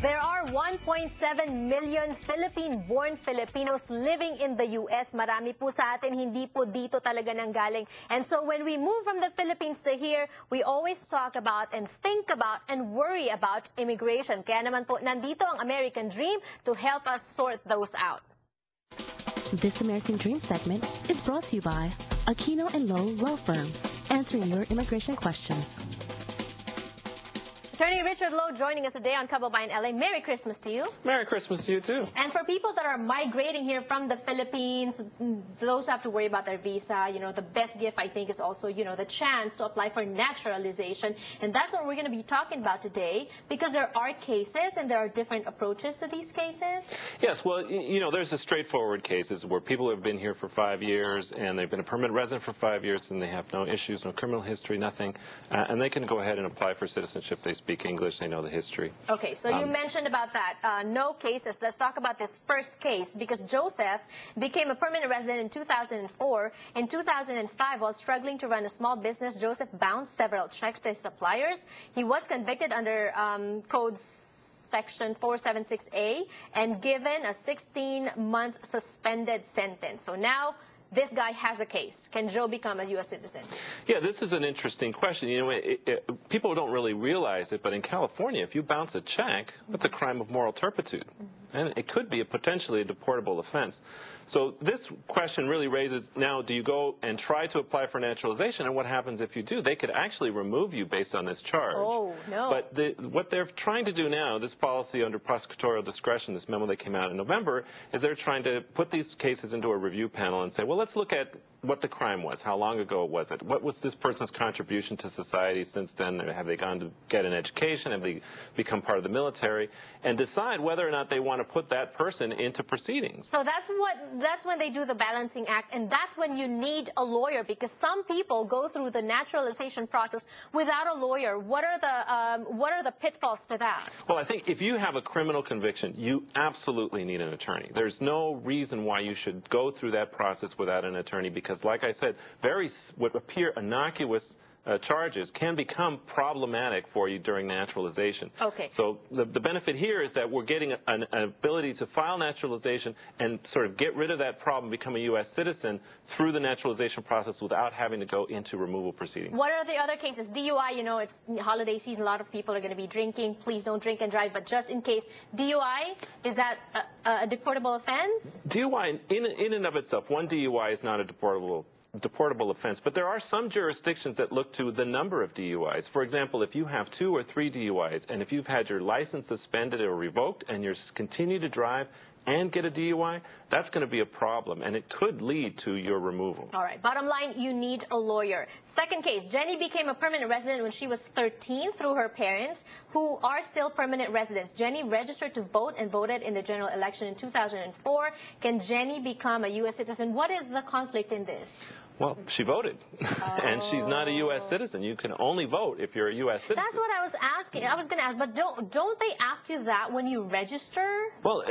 There are 1.7 million Philippine-born Filipinos living in the U.S. Marami po sa atin, hindi po dito talaga nanggaling. And so when we move from the Philippines to here, we always talk about and think about and worry about immigration. Kaya naman po, nandito ang American Dream to help us sort those out. This American Dream segment is brought to you by Aquino & Lowe Law Firm, answering your immigration questions. Attorney Richard Lowe joining us today on Kababayan LA. Merry Christmas to you. Merry Christmas to you, too. And for people that are migrating here from the Philippines, those who have to worry about their visa, the best gift, I think, is also, the chance to apply for naturalization. And that's what we're going to be talking about today, because there are cases and there are different approaches to these cases. Yes, well, there's the straightforward cases where people have been here for 5 years and they've been a permanent resident for 5 years and they have no issues, no criminal history, nothing. And they can go ahead and apply for citizenship. They speak English, they know the history. Okay, so you mentioned about that. No cases. Let's talk about this first case, because Joseph became a permanent resident in 2004. In 2005, while struggling to run a small business, Joseph bounced several checks to his suppliers. He was convicted under Code Section 476A and given a 16-month suspended sentence. So now this guy has a case. Can Joe become a U.S. citizen? Yeah, this is an interesting question. People don't really realize it, but in California, if you bounce a check, that's a crime of moral turpitude. And it could be potentially a deportable offense. So this question really raises, now, do you go and try to apply for naturalization? And what happens if you do? They could actually remove you based on this charge. Oh, no. But what they're trying to do now, this policy under prosecutorial discretion, this memo that came out in November, is they're trying to put these cases into a review panel and say, well, let's look at what the crime was. How long ago was it? What was this person's contribution to society since then? Have they gone to get an education? Have they become part of the military? And decide whether or not they want to put that person into proceedings. So that's when they do the balancing act, and that's when you need a lawyer, because some people go through the naturalization process without a lawyer. What are the pitfalls to that? Well, I think if you have a criminal conviction, you absolutely need an attorney. There's no reason why you should go through that process without an attorney, because, like I said, what appear innocuous charges can become problematic for you during naturalization. Okay. So the benefit here is that we're getting an ability to file naturalization and sort of get rid of that problem, become a U.S. citizen through the naturalization process without having to go into removal proceedings. What are the other cases? DUI, it's holiday season, a lot of people are going to be drinking. Please don't drink and drive, but just in case. DUI, is that a deportable offense? DUI, in and of itself, one DUI is not a deportable offense, but there are some jurisdictions that look to the number of DUIs. For example, if you have 2 or 3 DUIs, and if you've had your license suspended or revoked and you continue to drive and get a DUI, that's going to be a problem, and it could lead to your removal. All right. Bottom line, you need a lawyer. Second case, Jenny became a permanent resident when she was 13 through her parents, who are still permanent residents. Jenny registered to vote and voted in the general election in 2004. Can Jenny become a U.S. citizen? What is the conflict in this? Well, she voted, and she's not a U.S. citizen. You can only vote if you're a U.S. citizen. That's what I was asking. I was going to ask, but don't they ask you that when you register? Well,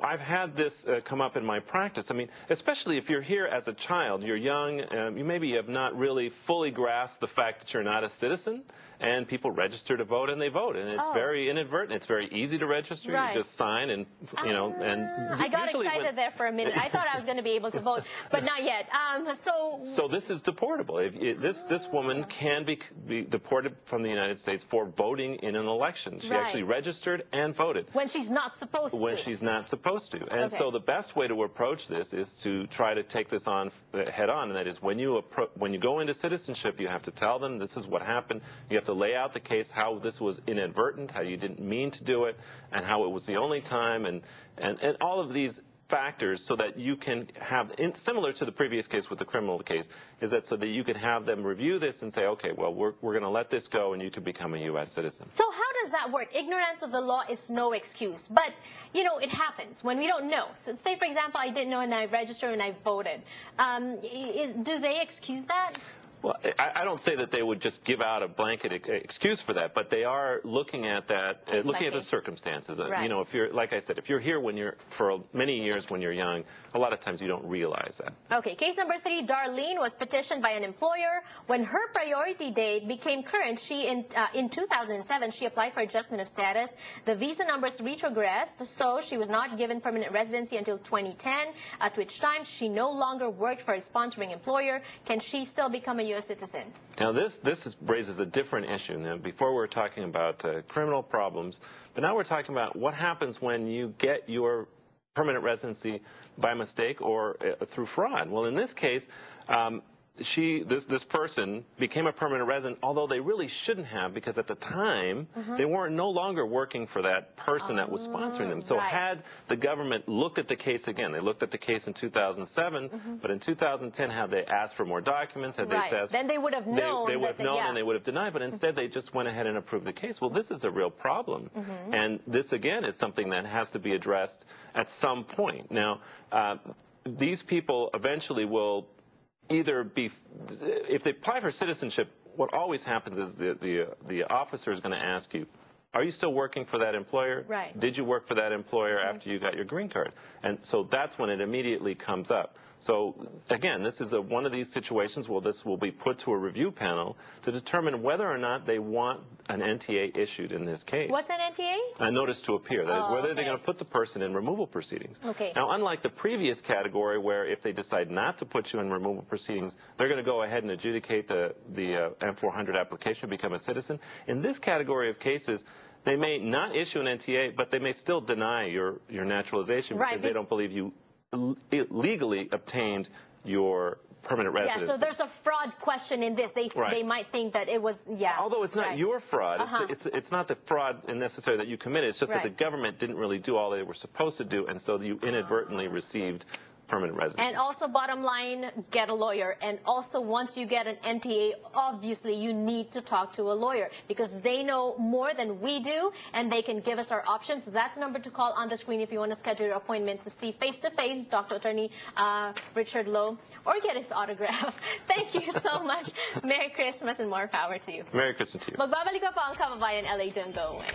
I've had this come up in my practice. I mean, especially if you're here as a child, you're young, you maybe have not really fully grasped the fact that you're not a citizen, and people register to vote and they vote, and it's very inadvertent. It's very easy to register. Right. You just sign and, and I got excited there for a minute. I thought I was going to be able to vote, but not yet. So this is deportable. This woman can be deported from the United States for voting in an election. She actually registered and voted. When she's not supposed to. When she's not supposed to. And so the best way to approach this is to try to take this on head on, and that is when you go into citizenship, you have to tell them this is what happened. You have to lay out the case, how this was inadvertent, how you didn't mean to do it, and how it was the only time, and all of these factors, so that you can have, similar to the previous case with the criminal case, is that so that you can have them review this and say, okay, well, we're going to let this go and you can become a U.S. citizen. So how does that work? Ignorance of the law is no excuse, but it happens when we don't know. So say, for example, I didn't know and I registered and I voted. Do they excuse that? Well, I don't say that they would just give out a blanket excuse for that, but they are looking at that, looking at the circumstances. Right. You know, if you're, like I said, if you're here when you're, for many years when you're young, a lot of times you don't realize that. Okay, case number 3, Darlene was petitioned by an employer. When her priority date became current, in 2007, she applied for adjustment of status. The visa numbers retrogressed, so she was not given permanent residency until 2010, at which time she no longer worked for a sponsoring employer. Can she still become a U.S. citizen? Now, this raises a different issue. Now, before we were talking about criminal problems, but now we're talking about what happens when you get your permanent residency by mistake or through fraud. Well, in this case, this person became a permanent resident, although they really shouldn't have, because at the time they weren't no longer working for that person that was sponsoring them. So had the government looked at the case again, they looked at the case in 2007, but in 2010, had they asked for more documents, had they said, then they would have known. They would have known and they would have denied, but instead they just went ahead and approved the case. Well, this is a real problem, and this again is something that has to be addressed at some point. Now, these people eventually will either be, if they apply for citizenship, what always happens is the officer is going to ask you, are you still working for that employer? Right. Did you work for that employer after you got your green card? And so that's when it immediately comes up. So again, this is one of these situations where this will be put to a review panel to determine whether or not they want an NTA issued in this case. What's an NTA? A notice to appear. That is whether they're going to put the person in removal proceedings. Okay. Now, unlike the previous category where if they decide not to put you in removal proceedings, they're going to go ahead and adjudicate the M400 application, become a citizen. In this category of cases, they may not issue an NTA, but they may still deny your naturalization because they don't believe you legally obtained your permanent residence. Yeah, so there's a fraud question in this. They might think that it was, Although it's not your fraud, it's not the fraud necessarily that you committed. It's just that the government didn't really do all they were supposed to do, and so you inadvertently received permanent residency. And also, bottom line, get a lawyer. And also, once you get an NTA, obviously you need to talk to a lawyer because they know more than we do and they can give us our options. That's the number to call on the screen if you want to schedule your appointment to see face-to-face Dr. Attorney Richard Lowe or get his autograph. Thank you so much. Merry Christmas and more power to you. Merry Christmas to you. Magbabalik pa ang Kababayan LA. Don't go away.